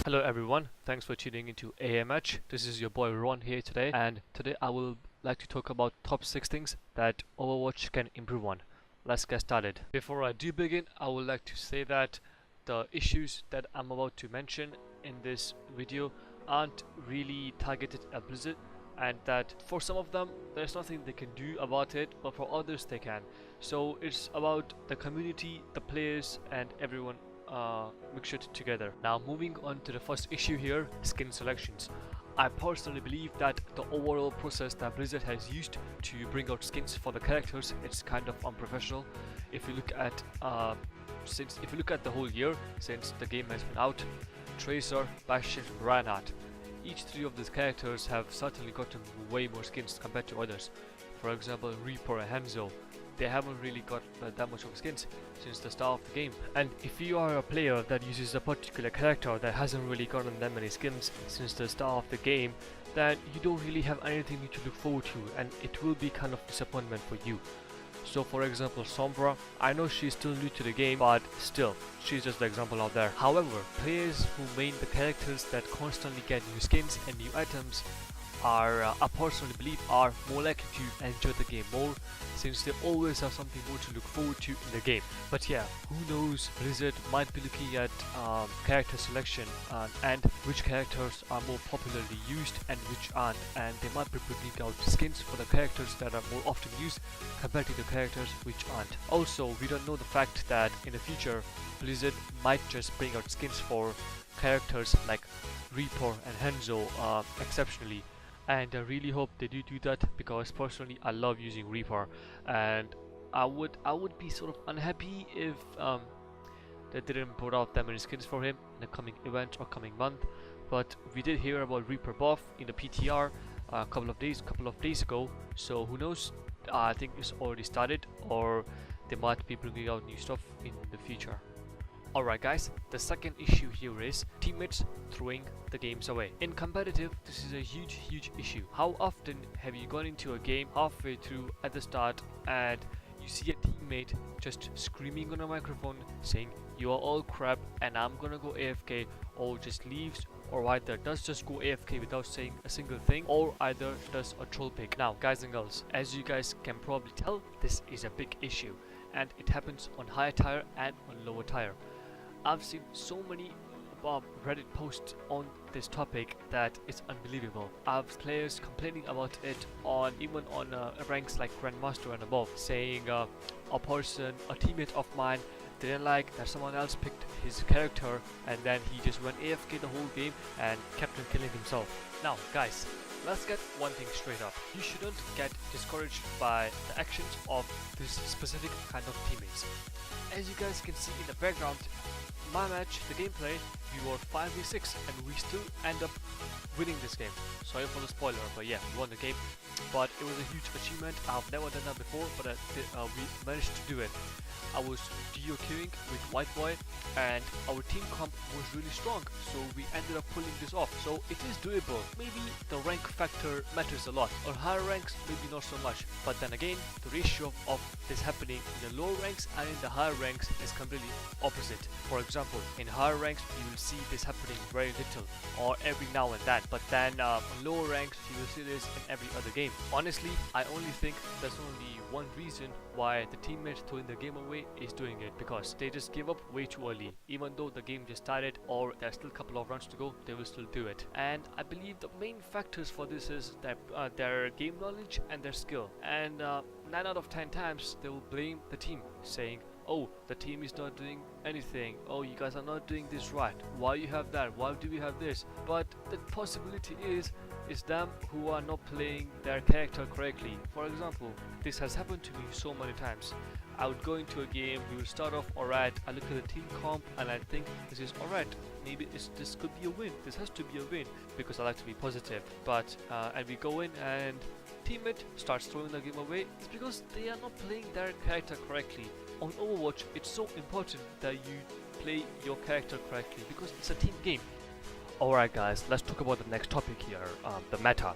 Hello everyone, thanks for tuning into AMH. This is your boy Ron here today, and today I will like to talk about top 6 things that Overwatch can improve on. Let's get started. Before I do begin, I would like to say that the issues that I'm about to mention in this video aren't really targeted at Blizzard, and that for some of them there's nothing they can do about it, but for others they can. So it's about the community, the players, and everyone mixed together. Now moving on to the first issue here, skin selections. I personally believe that the overall process that Blizzard has used to bring out skins for the characters, it's kind of unprofessional. If you look at the whole year since the game has been out, Tracer, Bastion, Reinhardt, each three of these characters have certainly gotten way more skins compared to others. For example, Reaper and Hanzo, they haven't really got that much of skins since the start of the game. And if you are a player that uses a particular character that hasn't really gotten that many skins since the start of the game, then you don't really have anything to look forward to, and it will be kind of disappointment for you. So for example, Sombra, I know she's still new to the game, but still, she's just the example out there. However, players who main the characters that constantly get new skins and new items I personally believe are more likely to enjoy the game more, since they always have something more to look forward to in the game. But yeah, who knows, Blizzard might be looking at character selection and which characters are more popularly used and which aren't, and they might be bringing out skins for the characters that are more often used compared to the characters which aren't. Also, we don't know the fact that in the future Blizzard might just bring out skins for characters like Reaper and Hanzo exceptionally. And I really hope they do that, because personally I love using Reaper, and I would be sort of unhappy if they didn't put out that many skins for him in the coming event or coming month. But we did hear about Reaper buff in the PTR a couple of days ago, so who knows, I think it's already started, or they might be bringing out new stuff in the future. Alright guys, the second issue here is teammates throwing the games away. In competitive, this is a huge issue. How often have you gone into a game halfway through at the start and you see a teammate just screaming on a microphone saying you are all crap and I'm gonna go AFK, or just leaves, or either does just go AFK without saying a single thing, or either does a troll pick. Now guys and girls, as you guys can probably tell, this is a big issue, and it happens on higher tier and on lower tier. I've seen so many Reddit posts on this topic that it's unbelievable. I've players complaining about it even on ranks like Grandmaster and above, saying a teammate of mine didn't like that someone else picked his character, and then he just went AFK the whole game and kept on killing himself. Now guys, let's get one thing straight up. You shouldn't get discouraged by the actions of this specific kind of teammates. As you guys can see in the background, my match, the gameplay, we were 5v6 and we still end up winning this game. Sorry for the spoiler, but yeah, we won the game. But it was a huge achievement. I've never done that before, but we managed to do it. I was duo queuing with White Boy, and our team comp was really strong, so we ended up pulling this off. So it is doable. Maybe the rank factor matters a lot. On higher ranks, maybe not so much. But then again, the ratio of this happening in the lower ranks and in the higher ranks is completely opposite. For example, in higher ranks, you will see this happening very little, or every now and then. But then on lower ranks, you will see this in every other game. Honestly, I only think there's only one reason why the teammates throwing the game away is doing it, because they just give up way too early. Even though the game just started or there's still a couple of rounds to go, they will still do it. And I believe the main factors for this is that their game knowledge and their skill. And 9 out of 10 times they will blame the team, saying, oh, the team is not doing anything, oh, you guys are not doing this right, why you have that, why do we have this? But the possibility is them who are not playing their character correctly. For example, this has happened to me so many times. I would go into a game, we would start off alright, I look at the team comp and I think this is alright, maybe this could be a win, this has to be a win, because I like to be positive. But and we go in and teammate starts throwing the game away. It's because they are not playing their character correctly. On Overwatch, it's so important that you play your character correctly, because it's a team game. Alright guys, let's talk about the next topic here, the meta.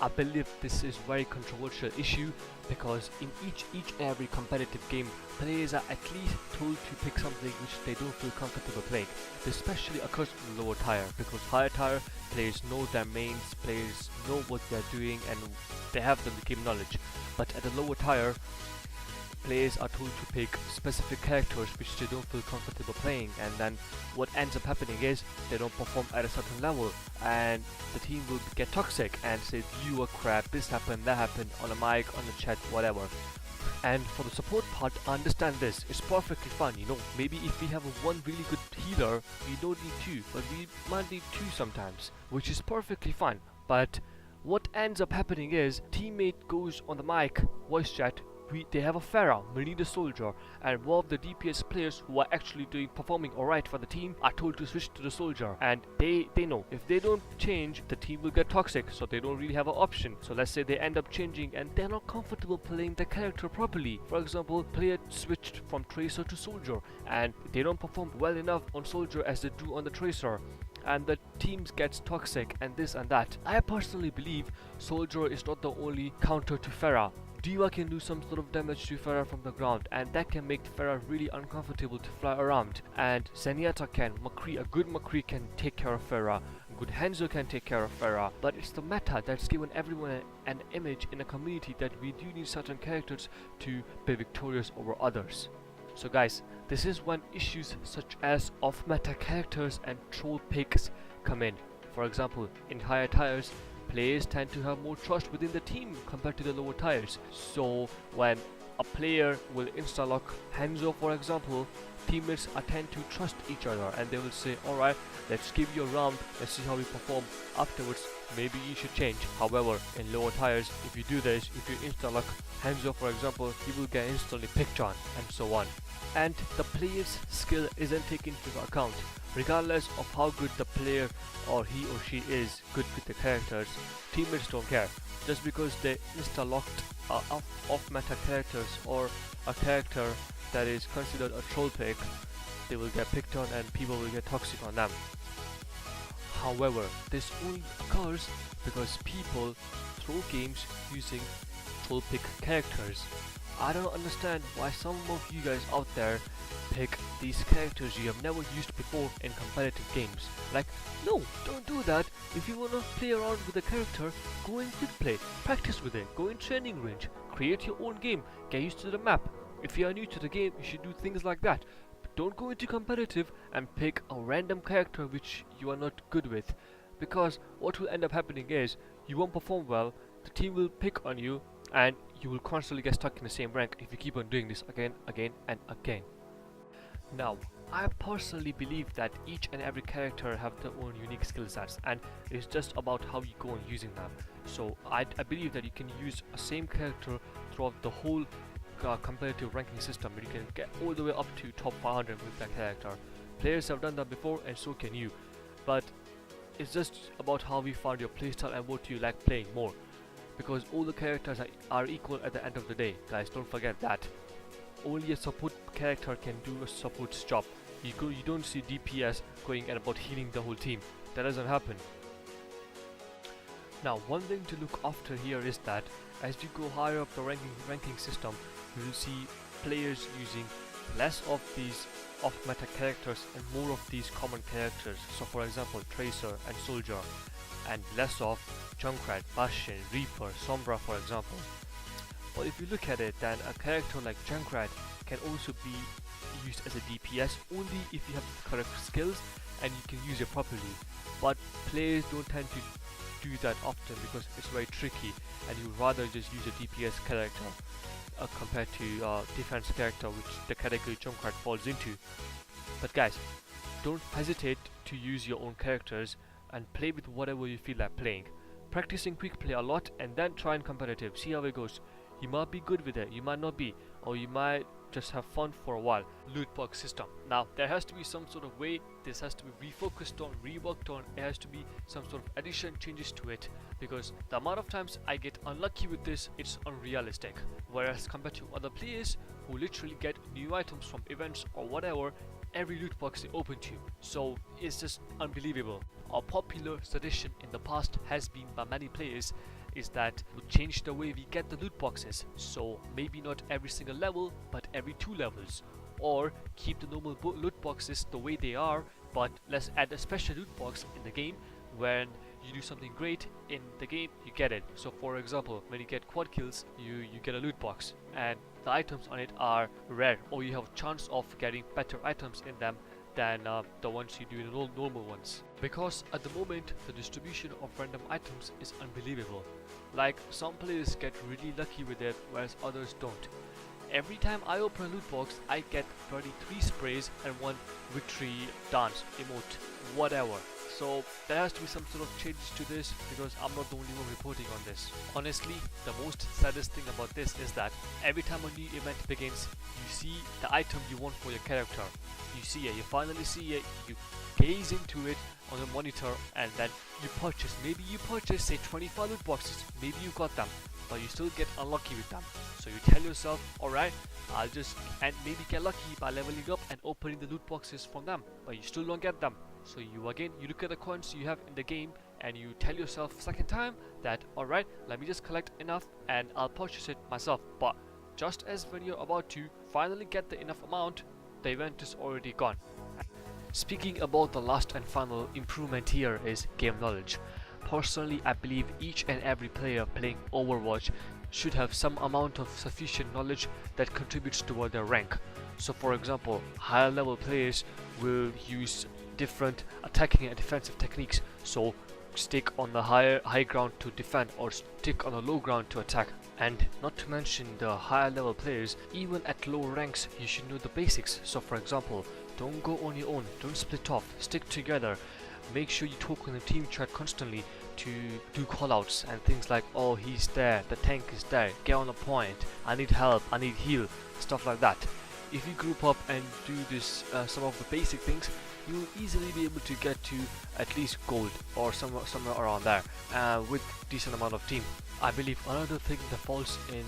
I believe this is very controversial issue because in each and every competitive game, players are at least told to pick something which they don't feel comfortable playing. This especially occurs in lower tier because higher tier players know their mains, players know what they're doing and they have the game knowledge. But at the lower tier, players are told to pick specific characters which they don't feel comfortable playing, and then what ends up happening is they don't perform at a certain level and the team will get toxic and say you are crap, this happened, that happened, on a mic, on the chat, whatever. And for the support part, understand this, it's perfectly fine, you know, maybe if we have one really good healer, we don't need two, but we might need two sometimes, which is perfectly fine. But what ends up happening is teammate goes on the mic, voice chat, they have a Pharah, we need a soldier, and one of the DPS players who are actually performing alright for the team are told to switch to the soldier, and they know if they don't change, the team will get toxic, so they don't really have an option. So let's say they end up changing and they're not comfortable playing the character properly. For example, player switched from Tracer to Soldier and they don't perform well enough on Soldier as they do on the Tracer, and the teams gets toxic and this and that. I personally believe Soldier is not the only counter to Pharah. D.Va can do some sort of damage to Pharah from the ground, and that can make Pharah really uncomfortable to fly around. And Zenyatta can, McCree, a good McCree can take care of Pharah, a good Hanzo can take care of Pharah, but it's the meta that's given everyone an image in a community that we do need certain characters to be victorious over others. So guys, this is when issues such as off-meta characters and troll picks come in. For example, in higher tiers, players tend to have more trust within the team compared to the lower tiers. So when a player will insta-lock Hanzo, for example, teammates tend to trust each other and they will say, alright, let's give you a round, let's see how we perform. Afterwards, maybe you should change. However, in lower tiers, if you do this, if you insta-lock Hanzo, for example, he will get instantly picked on, and so on. And the player's skill isn't taken into account. Regardless of how good the player or he or she is good with the characters, teammates don't care. Just because they insta-locked off-meta characters or a character that is considered a troll pick, they will get picked on and people will get toxic on them. However, this only occurs because people throw games using troll pick characters. I don't understand why some of you guys out there pick these characters you have never used before in competitive games. Like, no, don't do that. If you wanna play around with a character, go in quick play, practice with it, go in training range, create your own game, get used to the map. If you are new to the game, you should do things like that. But don't go into competitive and pick a random character which you are not good with, because what will end up happening is you won't perform well, the team will pick on you, and you will constantly get stuck in the same rank if you keep on doing this again and again. Now, I personally believe that each and every character have their own unique skill sets, and it's just about how you go on using them. So I believe that you can use a same character throughout the whole competitive ranking system. You can get all the way up to top 500 with that character. Players have done that before and so can you, but it's just about how you find your playstyle and what you like playing more, because all the characters are equal at the end of the day. Guys, don't forget that. Only a support character can do a support's job. You don't see DPS going and about healing the whole team. That doesn't happen. Now, one thing to look after here is that as you go higher up the ranking system, you will see players using less of these off-meta characters and more of these common characters. So for example, Tracer and Soldier, and less of Junkrat, Bastion, Reaper, Sombra, for example. Well, if you look at it, then a character like Junkrat can also be used as a DPS only if you have the correct skills and you can use it properly. But players don't tend to do that often because it's very tricky, and you would rather just use a DPS character compared to defense character, which the category Junkrat falls into. But guys, don't hesitate to use your own characters and play with whatever you feel like playing. Practicing quick play a lot and then try and competitive, see how it goes. You might be good with it, you might not be, or you might just have fun for a while. Loot box system. Now, there has to be some sort of way this has to be refocused on, reworked on. There has to be some sort of addition, changes to it, because the amount of times I get unlucky with this, it's unrealistic. Whereas compared to other players who literally get new items from events or whatever, every loot box they open to. So it's just unbelievable. A popular suggestion in the past has been by many players is that we'll change the way we get the loot boxes. So maybe not every single level, but every 2 levels. Or keep the normal loot boxes the way they are, but let's add a special loot box in the game. When you do something great in the game, you get it. So for example, when you get quad kills, you get a loot box, and the items on it are rare, or you have a chance of getting better items in them than the ones you do in the normal ones. Because at the moment, the distribution of random items is unbelievable. Like, some players get really lucky with it, whereas others don't. Every time I open a loot box, I get 33 sprays and 1 victory dance emote, whatever. So there has to be some sort of changes to this, because I'm not the only one reporting on this. Honestly, the most saddest thing about this is that every time a new event begins, you see the item you want for your character. You see it, you finally see it, you gaze into it on the monitor, and then you purchase. Maybe you purchase, say, 25 loot boxes, maybe you got them, but you still get unlucky with them. So you tell yourself, alright, I'll just and maybe get lucky by leveling up and opening the loot boxes from them, but you still don't get them. So you look at the coins you have in the game, and you tell yourself second time that alright, let me just collect enough and I'll purchase it myself. But just as when you're about to finally get the enough amount, the event is already gone. Speaking about the last and final improvement here is game knowledge. Personally, I believe each and every player playing Overwatch should have some amount of sufficient knowledge that contributes toward their rank. So for example, higher level players will use different attacking and defensive techniques, so stick on the high ground to defend, or stick on the low ground to attack. And not to mention the higher level players, even at lower ranks you should know the basics. So for example, don't go on your own, don't split off, stick together. Make sure you talk in the team chat constantly to do callouts and things like, oh, he's there, the tank is there, get on the point, I need help, I need heal, stuff like that. If you group up and do this, some of the basic things, you will easily be able to get to at least gold or somewhere around there with decent amount of team. I believe another thing that falls in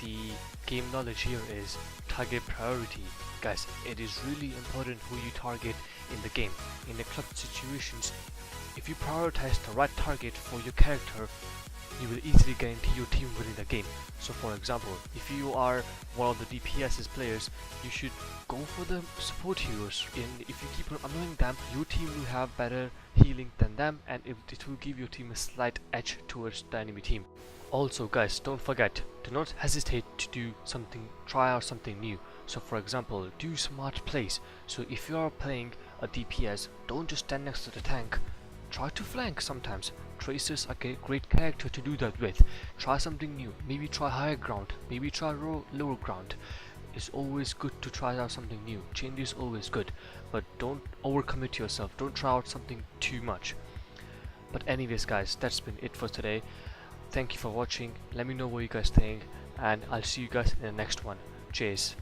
the game knowledge here is target priority. Guys, it is really important who you target in the game. In the clutch situations, if you prioritize the right target for your character, you will easily guarantee your team winning the game. So for example, if you are one of the DPS's players, you should go for the support heroes. And if you keep on annoying them, your team will have better healing than them, and it will give your team a slight edge towards the enemy team. Also guys, don't forget, do not hesitate to try out something new. So for example, do smart plays. So if you are playing a DPS, don't just stand next to the tank. Try to flank sometimes. Tracer's a great character to do that with. Try something new. Maybe try higher ground. Maybe try lower ground. It's always good to try out something new. Change is always good, but don't overcommit yourself. Don't try out something too much. But anyways guys, that's been it for today. Thank you for watching. Let me know what you guys think, and I'll see you guys in the next one. Cheers.